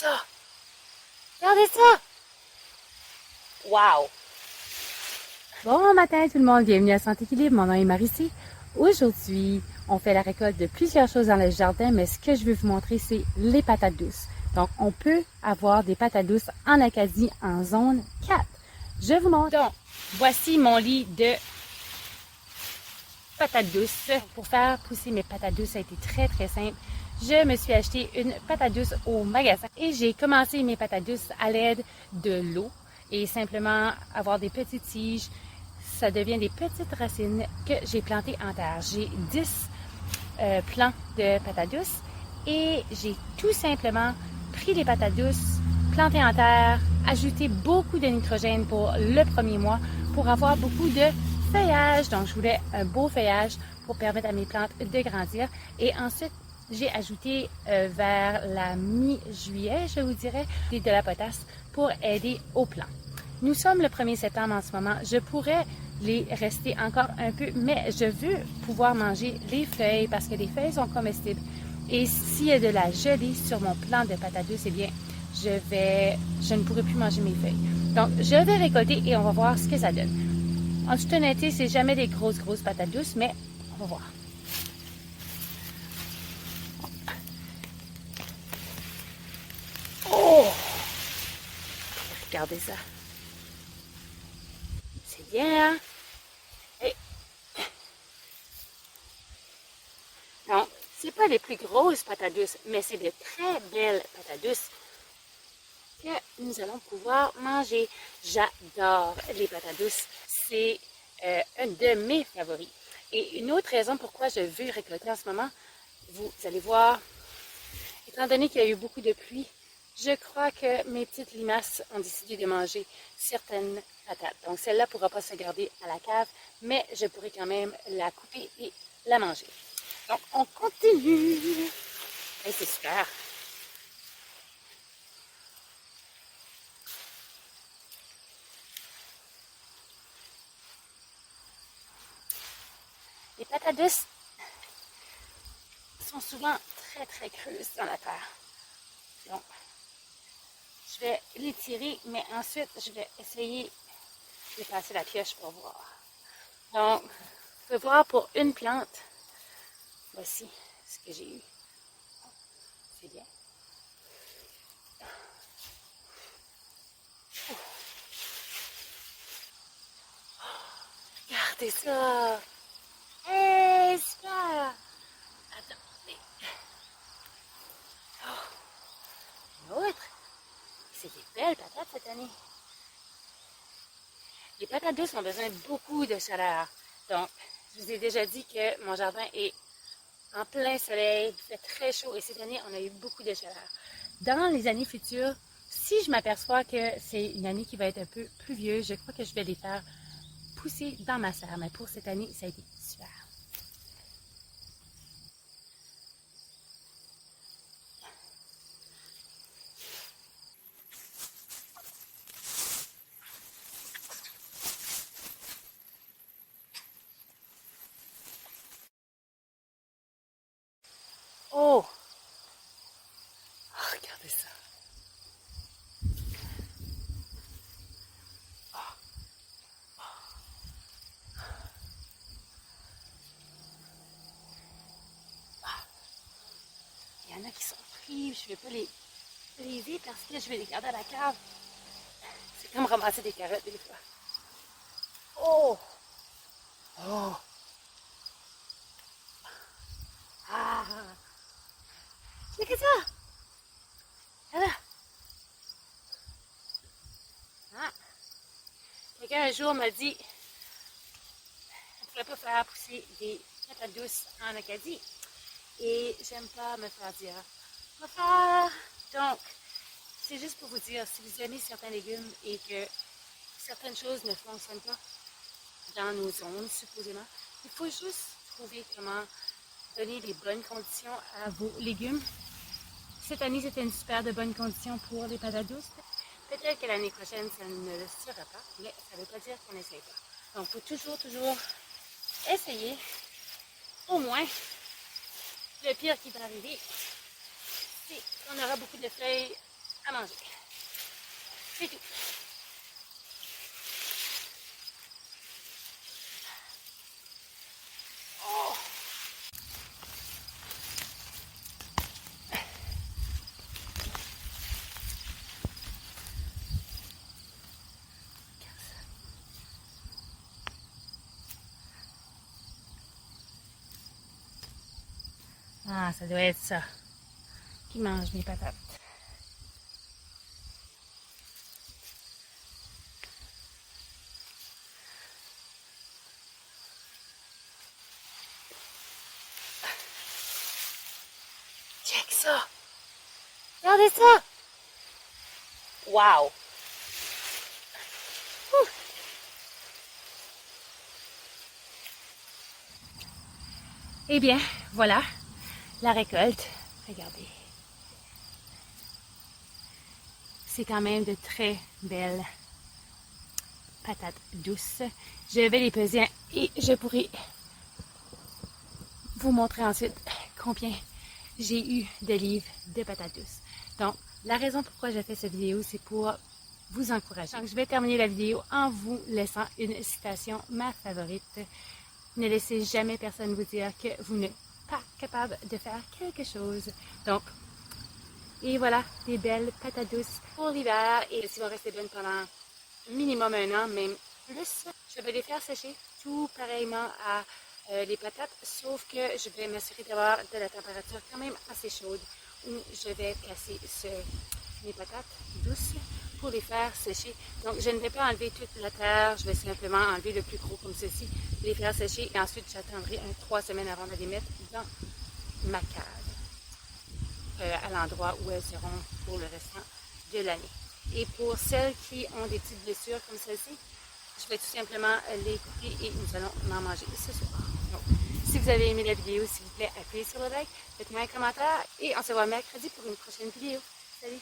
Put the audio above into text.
ça! Regardez ça! Wow! Bon matin tout le monde, bienvenue à Santé Équilibre, mon nom est Maricie. Aujourd'hui, on fait la récolte de plusieurs choses dans le jardin, mais ce que je veux vous montrer, c'est les patates douces. Donc, on peut avoir des patates douces en Acadie en zone 4. Je vous montre. Donc, voici mon lit de patates douces. Pour faire pousser mes patates douces, ça a été très simple. Je me suis acheté une patate douce au magasin et j'ai commencé mes patates douces à l'aide de l'eau et simplement avoir des petites tiges. Ça devient des petites racines que j'ai plantées en terre. J'ai 10 plants de patates douces et j'ai tout simplement pris les patates douces, planté en terre, ajouté beaucoup de nitrogène pour le premier mois pour avoir beaucoup de feuillage. Donc, je voulais un beau feuillage pour permettre à mes plantes de grandir. Et ensuite, j'ai ajouté vers la mi-juillet, je vous dirais, de la potasse pour aider aux plants. Nous sommes le 1er septembre en ce moment. Je pourrais les rester encore un peu, mais je veux pouvoir manger les feuilles parce que les feuilles sont comestibles. Et s'il y a de la gelée sur mon plant de patates douces, eh bien, je ne pourrai plus manger mes feuilles. Donc, je vais récolter et on va voir ce que ça donne. En toute honnêteté, c'est jamais des grosses patates douces, mais on va voir. Oh! Regardez ça. C'est bien, hein? Et... non, c'est pas les plus grosses patates douces, mais c'est de très belles patates douces que nous allons pouvoir manger. J'adore les patates douces. C'est un de mes favoris. Et une autre raison pourquoi je veux récolter en ce moment, vous allez voir, étant donné qu'il y a eu beaucoup de pluie, je crois que mes petites limaces ont décidé de manger certaines patates. Donc celle-là ne pourra pas se garder à la cave, mais je pourrai quand même la couper et la manger. Donc on continue. Et c'est super. Les patates douces sont souvent très creuses dans la terre. Donc, je vais les tirer, mais ensuite, je vais essayer de passer la pioche pour voir. Donc, vous pouvez voir pour une plante, voici ce que j'ai eu. C'est bien. Regardez ça! Hey, super! Attendez. Oh, une autre. C'est des belles patates cette année. Les patates douces ont besoin de beaucoup de chaleur. Donc, je vous ai déjà dit que mon jardin est en plein soleil, il fait très chaud et cette année, on a eu beaucoup de chaleur. Dans les années futures, si je m'aperçois que c'est une année qui va être un peu pluvieuse, je crois que je vais les faire pousser dans ma serre. Mais pour cette année, ça a été super. Oh! Oh, regardez ça. Il y en a qui sont pris, je ne vais pas les briser parce que je vais les garder à la cave. C'est comme ramasser des carottes des fois. Oh! Oh! Ah! Checkez ça! Voilà! Ah! Quelqu'un un jour m'a dit on ne pourrait pas faire pousser des patates douces en Acadie. Et j'aime pas me faire dire quoi faire. Donc, c'est juste pour vous dire, si vous aimez certains légumes et que certaines choses ne fonctionnent pas dans nos zones, supposément, il faut juste trouver comment donner les bonnes conditions à vos légumes. Cette année, c'était une super de bonne condition pour les patates douces. Peut-être que l'année prochaine, ça ne le sera pas, mais ça ne veut pas dire qu'on n'essaye pas. Donc, il faut toujours essayer. Au moins, le pire qui va arriver, c'est qu'on aura beaucoup de feuilles à manger. C'est tout. Oh. Ah, ça doit être ça qui mange mes patates. Check ça! Regardez ça! Wow! Ouh. Eh bien, voilà la récolte. Regardez. C'est quand même de très belles patates douces. Je vais les peser et je pourrai vous montrer ensuite combien j'ai eu de livres de patates douces. Donc, la raison pourquoi j'ai fait cette vidéo, c'est pour vous encourager. Donc, je vais terminer la vidéo en vous laissant une citation, ma favorite. Ne laissez jamais personne vous dire que vous n'êtes pas capable de faire quelque chose. Donc, et voilà, des belles patates douces pour l'hiver. Et elles vont rester bonnes pendant minimum 1 an, même plus. Je vais les faire sécher tout pareillement à les patates, sauf que je vais m'assurer d'avoir de la température quand même assez chaude où je vais casser mes patates douces pour les faire sécher. Donc, je ne vais pas enlever toute la terre, je vais simplement enlever le plus gros comme ceci, les faire sécher et ensuite j'attendrai 3 semaines avant de les mettre dans ma cave. À l'endroit où elles seront pour le restant de l'année. Et pour celles qui ont des petites blessures comme celle-ci, je vais tout simplement les couper et nous allons en manger ce soir. Donc, si vous avez aimé la vidéo, s'il vous plaît, appuyez sur le like, faites-moi un commentaire et on se voit mercredi pour une prochaine vidéo. Salut!